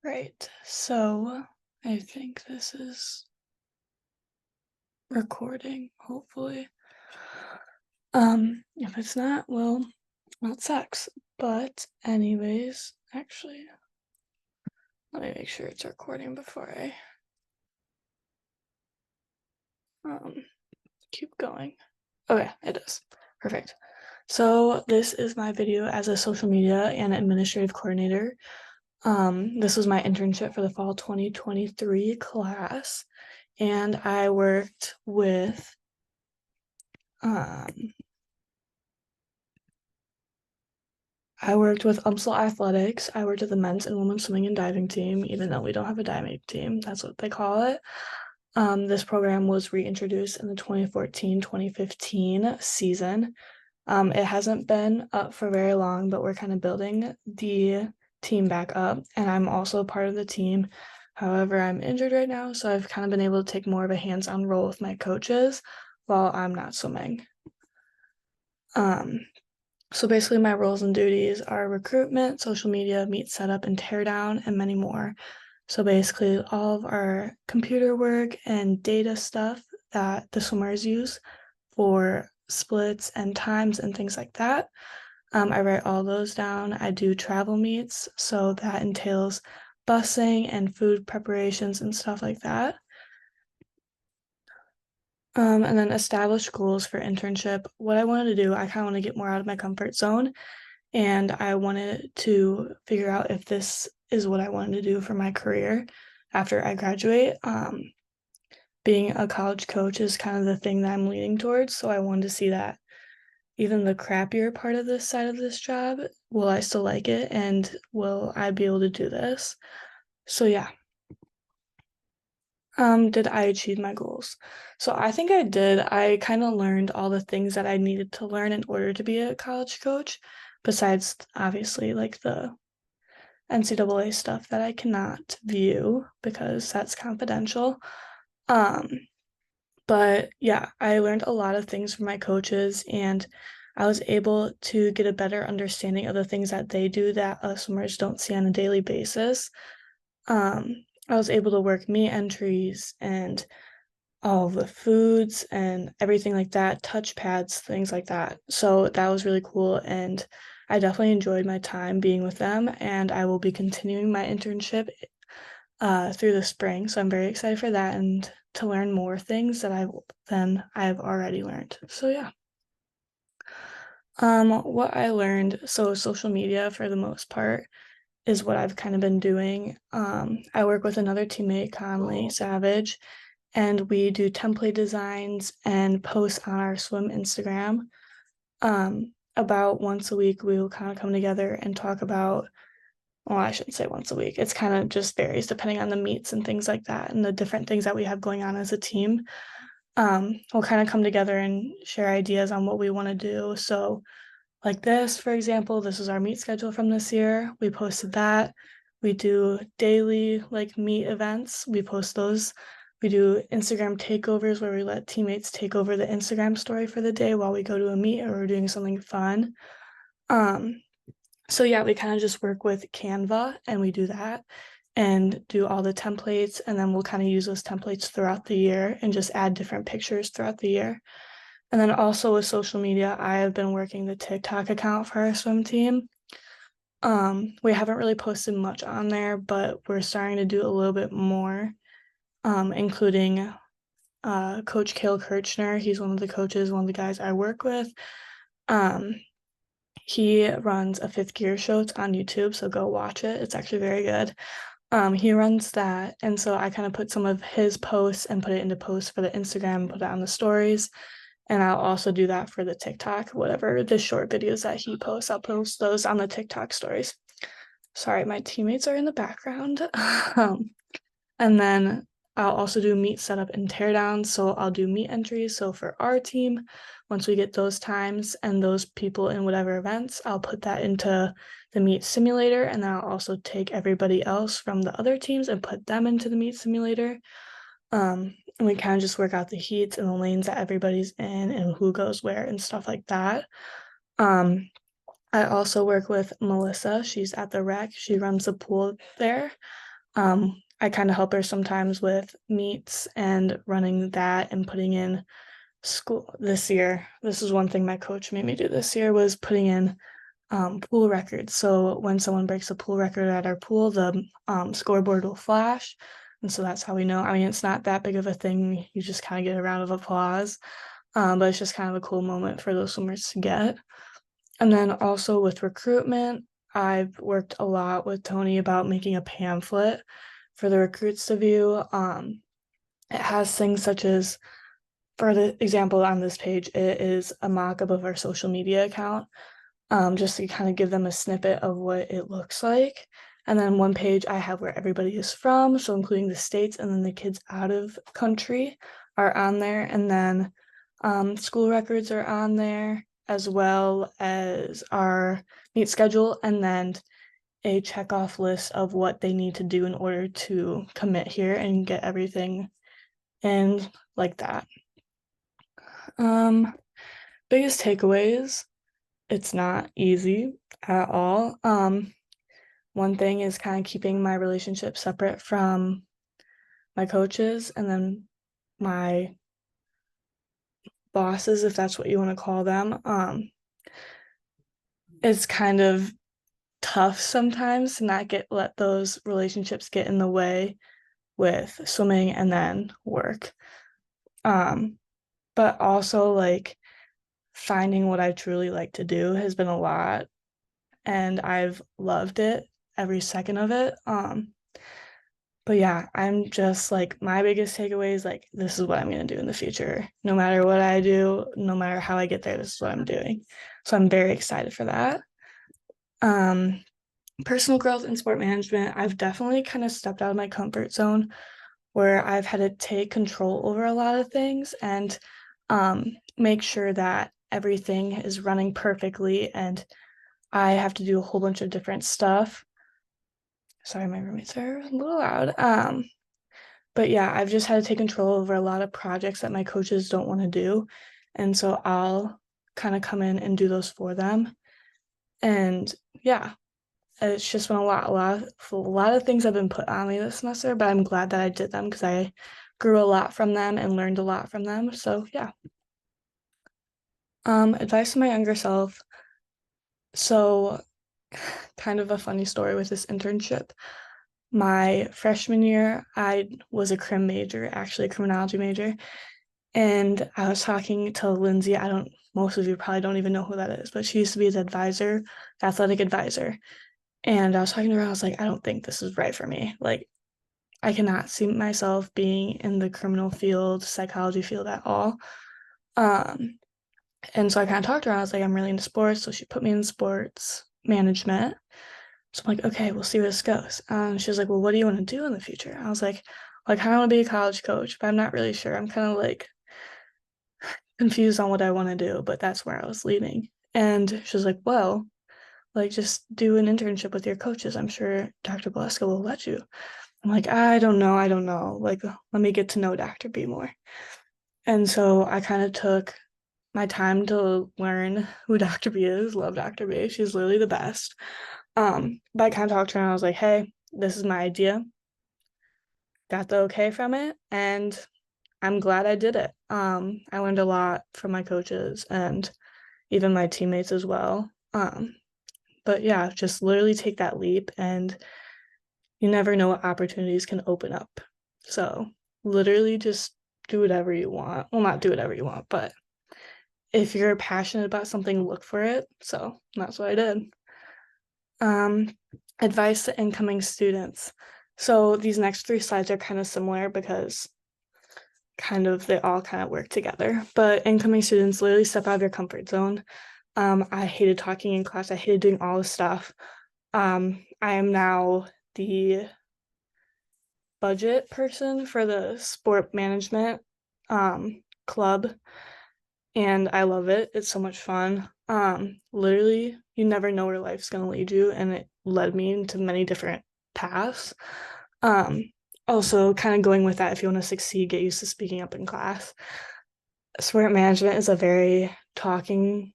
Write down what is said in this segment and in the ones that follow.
Right. So I think this is recording, hopefully. If it's not, well, that sucks. But anyways, actually, let me make sure it's recording before I keep going. Okay, it is. Perfect. So this is my video as a social media and administrative coordinator. This was my internship for the fall 2023 class, and I worked with UMSL athletics. I worked with the men's and women's swimming and diving team, even though we don't have a diving team. That's what they call it. This program was reintroduced in the 2014-2015 season. It hasn't been up for very long, but we're kind of building the team back up, and I'm also part of the team. However, I'm injured right now, so I've kind of been able to take more of a hands-on role with my coaches while I'm not swimming. So basically my roles and duties are recruitment, social media, meet setup, and teardown, and many more. So basically all of our computer work and data stuff that the swimmers use for splits and times and things like that. I write all those down. I do travel meets, so that entails busing and food preparations and stuff like that. And then establish goals for internship. What I wanted to do, I kind of want to get more out of my comfort zone, and I wanted to figure out if this is what I wanted to do for my career after I graduate. Being a college coach is kind of the thing that I'm leaning towards, so I wanted to see that even the crappier part of this side of this job, will I still like it, and will I be able to do this? So yeah. Did I achieve my goals? So I think I did. I kind of learned all the things that I needed to learn in order to be a college coach, besides obviously like the NCAA stuff that I cannot view because that's confidential. Um, but yeah, I learned a lot of things from my coaches, and I was able to get a better understanding of the things that they do that us swimmers don't see on a daily basis. I was able to work meet entries and all the foods and everything like that, touch pads, things like that. So that was really cool, and I definitely enjoyed my time being with them, and I will be continuing my internship through the spring. So I'm very excited for that and to learn more things that I've already learned. So yeah. What I learned, so social media for the most part is what I've kind of been doing. I work with another teammate, Conley Savage, and we do template designs and posts on our swim Instagram. About once a week, we will kind of come together and talk about, well, I shouldn't say once a week. It's kind of just varies depending on the meets and things like that and the different things that we have going on as a team. We'll kind of come together and share ideas on what we want to do. So like this, for example, this is our meet schedule from this year. We posted that. We do daily like meet events. We post those. We do Instagram takeovers where we let teammates take over the Instagram story for the day while we go to a meet or we're doing something fun. So yeah, we kind of just work with Canva and we do that and do all the templates, and then we'll kind of use those templates throughout the year and just add different pictures throughout the year. And then also with social media, I have been working the TikTok account for our swim team. We haven't really posted much on there, but we're starting to do a little bit more, including Coach Cale Kirchner. He's one of the coaches, one of the guys I work with. He runs a Fifth Gear show. It's on YouTube, so go watch it. It's actually very good. He runs that, and so I kind of put some of his posts and put it into posts for the Instagram, put it on the stories. And I'll also do that for the TikTok, whatever the short videos that he posts, I'll post those on the TikTok stories. Sorry, my teammates are in the background. And then I'll also do meet setup and teardowns. So I'll do meet entries. So for our team, once we get those times and those people in whatever events, I'll put that into the meet simulator. And then I'll also take everybody else from the other teams and put them into the meet simulator. And we kind of just work out the heats and the lanes that everybody's in and who goes where and stuff like that. I also work with Melissa. She's at the rec. She runs the pool there. I kind of help her sometimes with meets and running that and putting in school this year. This is one thing my coach made me do this year was putting in pool records. So when someone breaks a pool record at our pool, the scoreboard will flash. And so that's how we know. I mean, it's not that big of a thing. You just kind of get a round of applause. But it's just kind of a cool moment for those swimmers to get. And then also with recruitment, I've worked a lot with Tony about making a pamphlet for the recruits to view. It has things such as, for the example on this page, it is a mock-up of our social media account, just to kind of give them a snippet of what it looks like. And then one page I have where everybody is from, so including the states, and then the kids out of country are on there. And then school records are on there, as well as our meet schedule, and then a check-off list of what they need to do in order to commit here and get everything in like that. Biggest takeaways, it's not easy at all. One thing is kind of keeping my relationship separate from my coaches and then my bosses, if that's what you want to call them. It's kind of tough sometimes to not let those relationships get in the way with swimming and then work. But also like finding what I truly like to do has been a lot, and I've loved it every second of it. But yeah, I'm just like my biggest takeaway is like this is what I'm gonna do in the future. No matter what I do, no matter how I get there, this is what I'm doing. So I'm very excited for that. Um, Personal growth and sport management, I've definitely kind of stepped out of my comfort zone where I've had to take control over a lot of things and make sure that everything is running perfectly, and I have to do a whole bunch of different stuff. Sorry, my roommates are a little loud. But yeah, I've just had to take control over a lot of projects that my coaches don't want to do. And so I'll kind of come in and do those for them. And yeah, it's just been a lot of things have been put on me this semester, but I'm glad that I did them because I grew a lot from them and learned a lot from them. So yeah. Advice to my younger self. So kind of a funny story with this internship. My freshman year, I was a crim major, actually a criminology major. And I was talking to Lindsay. Most of you probably don't even know who that is, but she used to be the advisor, the athletic advisor. And I was talking to her, I was like, I don't think this is right for me. Like, I cannot see myself being in the criminal field, psychology field at all. Um, and so I kind of talked to her. I was like, I'm really into sports. So she put me in sports management. So I'm like, okay, we'll see where this goes. She was like, well, what do you want to do in the future? I was like, well, I kind of want to be a college coach, but I'm not really sure. I'm kind of like confused on what I want to do, but that's where I was leaning. And she was like, well, like just do an internship with your coaches. I'm sure Dr. Bleska will let you. I'm like, I don't know. I don't know. Like, let me get to know Dr. B more. And so I kind of took my time to learn who Dr. B is. Love Dr. B. She's literally the best. But I kind of talked to her and I was like, hey, this is my idea. Got the okay from it. And I'm glad I did it. I learned a lot from my coaches and even my teammates as well. But yeah, just literally take that leap, and you never know what opportunities can open up. So literally just do whatever you want. Well, not do whatever you want, but if you're passionate about something, look for it. So that's what I did. Um, Advice to incoming students. So these next three slides are kind of similar because they all kind of work together. But incoming students, literally step out of your comfort zone. I hated talking in class. I hated doing all this stuff. I am now the budget person for the sport management club, and I love it. It's so much fun. Literally, you never know where life's gonna lead you, and it led me into many different paths. Also, kind of going with that, if you want to succeed, get used to speaking up in class. Sport management is a very talking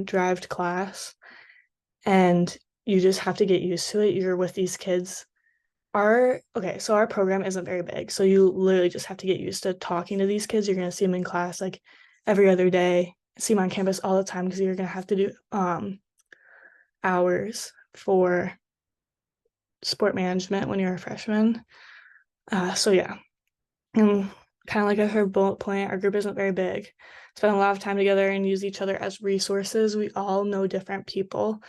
derived class, and you just have to get used to it. You're with these kids our program isn't very big, so you literally just have to get used to talking to these kids. You're gonna see them in class like every other day, see them on campus all the time because you're gonna have to do hours for sport management when you're a freshman. So yeah, and kind of like I heard bullet point, our group isn't very big. Spend a lot of time together and use each other as resources. We all know different people,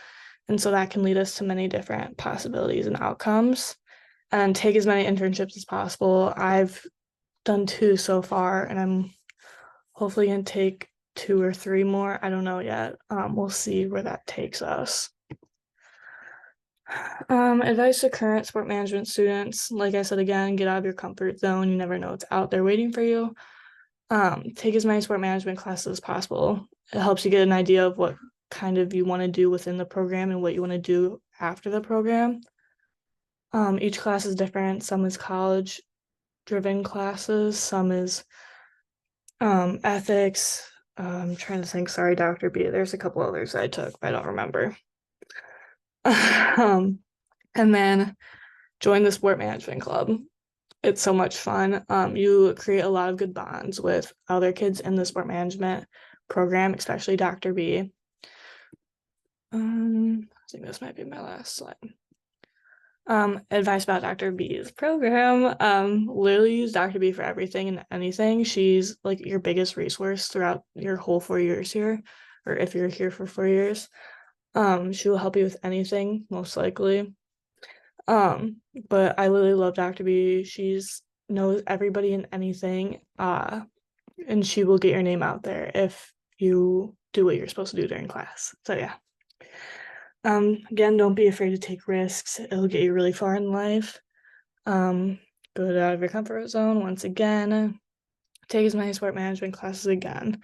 and so that can lead us to many different possibilities and outcomes. And take as many internships as possible. I've done two so far, and I'm hopefully gonna take two or three more. I don't know yet. We'll see where that takes us. Advice to current sport management students. Like I said again, get out of your comfort zone. You never know what's out there waiting for you. Take as many sport management classes as possible. It helps you get an idea of what kind of you want to do within the program and what you want to do after the program. Each class is different. Some is college driven classes, some is ethics. I'm trying to think. Sorry, Dr. B. There's a couple others I took, but I don't remember. um, and then join the sport management club. It's so much fun. You create a lot of good bonds with other kids in the sport management program, especially Dr. B. I think this might be my last slide. Advice about Dr. B's program. Literally use Dr. B for everything and anything. She's like your biggest resource throughout your whole 4 years here, or if you're here for 4 years. She will help you with anything, most likely. But I literally love Dr. B. She's knows everybody and anything. And she will get your name out there if you do what you're supposed to do during class. So yeah. Again, don't be afraid to take risks. It'll get you really far in life. Go out of your comfort zone once again. Take as many sport management classes again.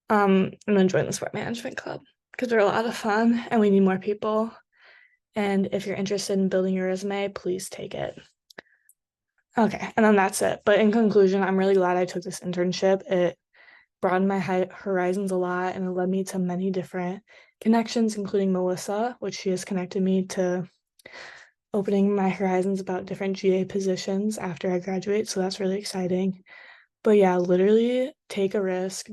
And then join the sport management club because they're a lot of fun and we need more people. And if you're interested in building your resume, please take it. Okay, and then that's it. But in conclusion, I'm really glad I took this internship. It broadened my horizons a lot and it led me to many different connections, including Melissa, which she has connected me to opening my horizons about different GA positions after I graduate. So that's really exciting. But yeah, literally take a risk,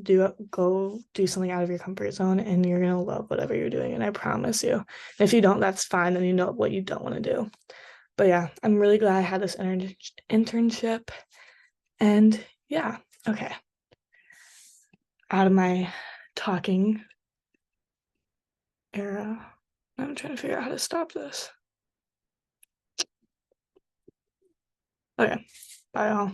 go do something out of your comfort zone, and you're gonna love whatever you're doing. And I promise you. And if you don't, that's fine. Then you know what you don't want to do. But yeah, I'm really glad I had this internship. And yeah, okay. Out of my talking era. I'm trying to figure out how to stop this. Okay, bye all.